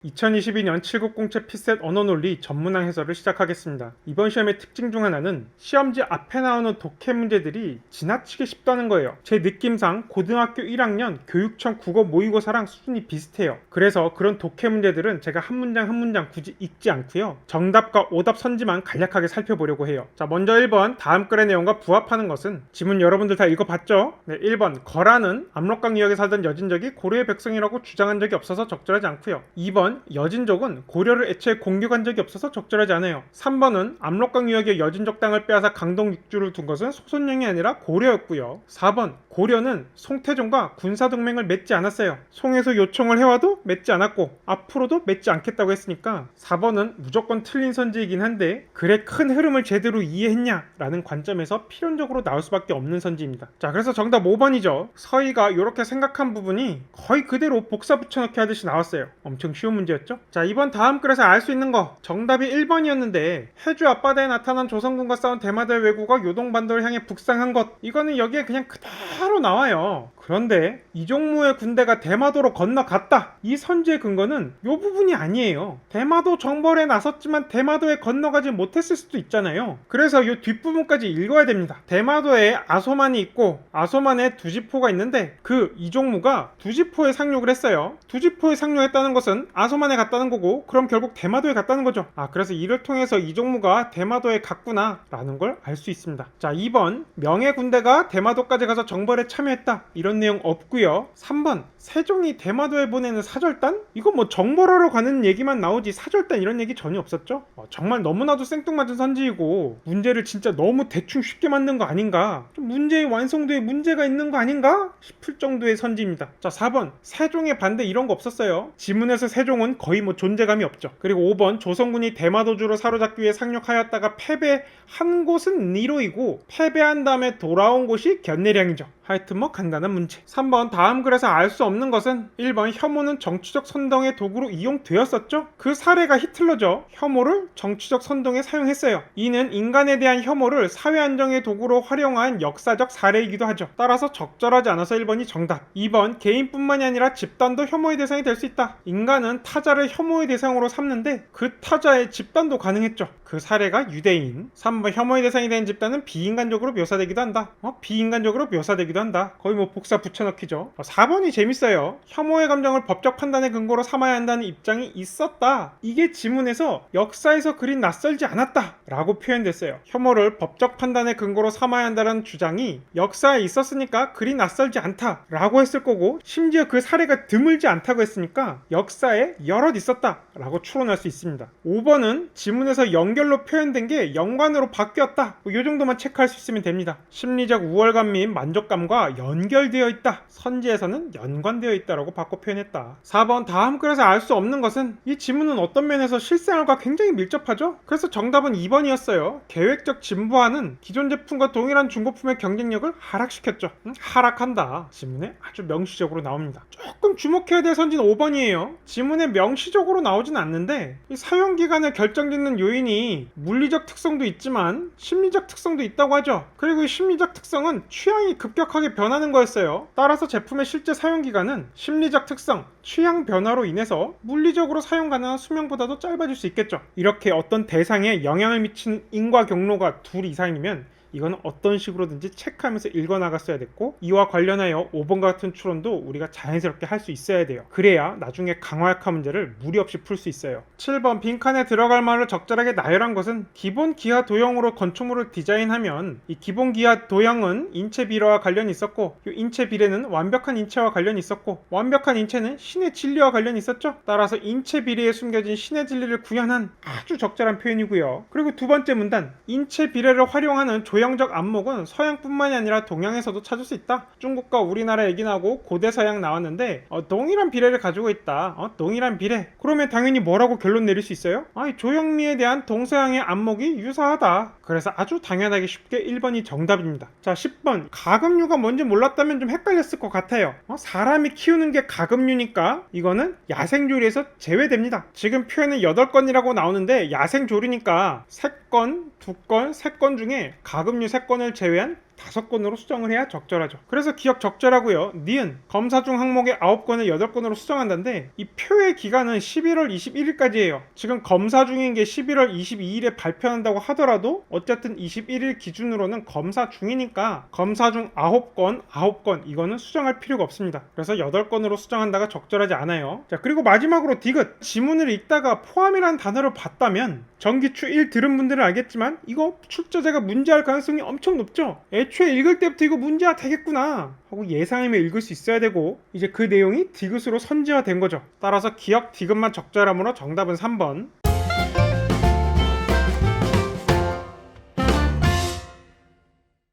2022년 7급 공채 피셋 언어논리 전문항 해설을 시작하겠습니다. 이번 시험의 특징 중 하나는 시험지 앞에 나오는 독해 문제들이 지나치게 쉽다는 거예요. 제 느낌상 고등학교 1학년 교육청 국어 모의고사랑 수준이 비슷해요. 그래서 그런 독해 문제들은 제가 한 문장 한 문장 굳이 읽지 않고요. 정답과 오답 선지만 간략하게 살펴보려고 해요. 자, 먼저 1번 다음 글의 내용과 부합하는 것은 지문 여러분들 다 읽어봤죠? 네, 1번 거라는 압록강 유역에 살던 여진족이 고려의 백성이라고 주장한 적이 없어서 적절하지 않고요. 2번 여진족은 고려를 애초에 공격한 적이 없어서 적절하지 않아요. 3번은 압록강 유역의 여진족 땅을 빼앗아 강동 육주를 둔 것은 소선령이 아니라 고려였고요. 4번 고려는 송태종과 군사동맹을 맺지 않았어요. 송에서 요청을 해와도 맺지 않았고 앞으로도 맺지 않겠다고 했으니까 4번은 무조건 틀린 선지이긴 한데 글의 큰 흐름을 제대로 이해했냐 라는 관점에서 필연적으로 나올 수밖에 없는 선지입니다. 자, 그래서 정답 5번이죠. 서희가 이렇게 생각한 부분이 거의 그대로 복사 붙여넣기 하듯이 나왔어요. 엄청 쉬운 문제였죠. 자, 이번 다음 글에서 알 수 있는 거 정답이 1번이었는데 해주 앞바다에 나타난 조선군과 싸운 대마도의 왜구가 요동반도를 향해 북상한 것, 이거는 여기에 그냥 그대로 나와요. 그런데 이종무의 군대가 대마도로 건너갔다, 이 선지의 근거는 이 부분이 아니에요. 대마도 정벌에 나섰지만 대마도에 건너가지 못했을 수도 있잖아요. 그래서 이 뒷부분까지 읽어야 됩니다. 대마도에 아소만이 있고 아소만에 두지포가 있는데 그 이종무가 두지포에 상륙을 했어요. 두지포에 상륙했다는 것은 아소만에 갔다는 거고, 그럼 결국 대마도에 갔다는 거죠. 그래서 이를 통해서 이종무가 대마도에 갔구나 라는 걸 알 수 있습니다. 자, 2번 명예 군대가 대마도까지 가서 정벌에 참여했다, 이런 내용 없고요. 3번 세종이 대마도에 보내는 사절단? 이거 뭐 정벌하러 가는 얘기만 나오지 사절단 이런 얘기 전혀 없었죠? 정말 너무나도 생뚱맞은 선지이고 문제를 진짜 너무 대충 쉽게 만든 거 아닌가, 좀 문제의 완성도에 문제가 있는 거 아닌가 싶을 정도의 선지입니다. 자, 4번 세종의 반대 이런 거 없었어요. 지문에서 세종은 거의 뭐 존재감이 없죠. 그리고 5번 조선군이 대마도주로 사로잡기 위해 상륙하였다가 패배한 곳은 니로이고 패배한 다음에 돌아온 곳이 견내량이죠. 하여튼 뭐 간단한 문제. 3번 다음 글에서 알 수 없는 것은 1번 혐오는 정치적 선동의 도구로 이용되었었죠. 그 사례가 히틀러죠. 혐오를 정치적 선동에 사용했어요. 이는 인간에 대한 혐오를 사회 안정의 도구로 활용한 역사적 사례이기도 하죠. 따라서 적절하지 않아서 1번이 정답. 2번 개인뿐만이 아니라 집단도 혐오의 대상이 될 수 있다. 인간은 타자를 혐오의 대상으로 삼는데 그 타자의 집단도 가능했죠. 그 사례가 유대인. 3번 혐오의 대상이 된 집단은 비인간적으로 묘사되기도 한다. 비인간적으로 묘사되기도 한다. 거의 뭐 복사 붙여넣기죠. 4번이 재밌어요. 혐오의 감정을 법적 판단의 근거로 삼아야 한다는 입장이 있었다. 이게 지문에서 역사에서 그리 낯설지 않았다 라고 표현됐어요. 혐오를 법적 판단의 근거로 삼아야 한다는 주장이 역사에 있었으니까 그리 낯설지 않다 라고 했을 거고, 심지어 그 사례가 드물지 않다고 했으니까 역사에 여럿 있었다 라고 추론할 수 있습니다. 5번은 지문에서 연결로 표현된 게 연관으로 바뀌었다, 이 정도만 체크할 수 있으면 됩니다. 심리적 우월감 및 만족감과 연결되어 있다, 선지에서는 연관되어 있다라고 바꿔 표현했다. 4번 다음 글에서 알 수 없는 것은 이 지문은 어떤 면에서 실생활과 굉장히 밀접하죠. 그래서 정답은 2번이었어요. 계획적 진보화는 기존 제품과 동일한 중고품의 경쟁력을 하락시켰죠. 하락한다, 지문에 아주 명시적으로 나옵니다. 조금 주목해야 될 선지는 5번이에요. 지문에 명시적으로 나오진 않는데 이 사용기간을 결정짓는 요인이 물리적 특성도 있지만 심리적 특성도 있다고 하죠. 그리고 이 심리적 특성은 취향이 급격하게 변하는 거였어요. 따라서 제품의 실제 사용기간은 심리적 특성, 취향 변화로 인해서 물리적으로 사용 가능한 수명보다도 짧아질 수 있겠죠. 이렇게 어떤 대상에 영향을 미치는 인과 경로가 둘 이상이면 이건 어떤 식으로든지 체크하면서 읽어나갔어야 됐고, 이와 관련하여 5번 같은 추론도 우리가 자연스럽게 할 수 있어야 돼요. 그래야 나중에 강화역학 문제를 무리 없이 풀 수 있어요. 7번 빈칸에 들어갈 말을 적절하게 나열한 것은 기본 기하 도형으로 건축물을 디자인하면 이 기본 기하 도형은 인체 비례와 관련이 있었고, 이 인체 비례는 완벽한 인체와 관련이 있었고, 완벽한 인체는 신의 진리와 관련이 있었죠. 따라서 인체 비례에 숨겨진 신의 진리를 구현한 아주 적절한 표현이고요. 그리고 두 번째 문단, 인체 비례를 활용하는 도형적 안목은 서양뿐만이 아니라 동양에서도 찾을 수 있다. 중국과 우리나라 얘기 나오고 고대 서양 나왔는데 동일한 비례를 가지고 있다. 동일한 비례. 그러면 당연히 뭐라고 결론 내릴 수 있어요? 조형미에 대한 동서양의 안목이 유사하다. 그래서 아주 당연하게 쉽게 1번이 정답입니다. 자, 10번 가금류가 뭔지 몰랐다면 좀 헷갈렸을 것 같아요. 사람이 키우는 게 가금류니까 이거는 야생조리에서 제외됩니다. 지금 표현은 8건이라고 나오는데 야생조리니까 3건, 2건, 3건 중에 가금류 3건을 제외한 5건으로 수정을 해야 적절하죠. 그래서 기억 적절하고요. 니은 검사 중 항목의 9건을 8건으로 수정한다는데 이 표의 기간은 11월 21일까지예요. 지금 검사 중인 게 11월 22일에 발표한다고 하더라도 어쨌든 21일 기준으로는 검사 중이니까 검사 중 9건 이거는 수정할 필요가 없습니다. 그래서 8건으로 수정한다가 적절하지 않아요. 자, 그리고 마지막으로 디귿 지문을 읽다가 포함이라는 단어를 봤다면 전기추 1 들은 분들은 알겠지만 이거 출제자가 문제할 가능성이 엄청 높죠. 애초에 읽을 때부터 이거 문제가 되겠구나 하고 예상이면 읽을 수 있어야 되고 이제 그 내용이 디귿으로 선지화된 거죠. 따라서 기억 디귿만 적절하므로 정답은 3번.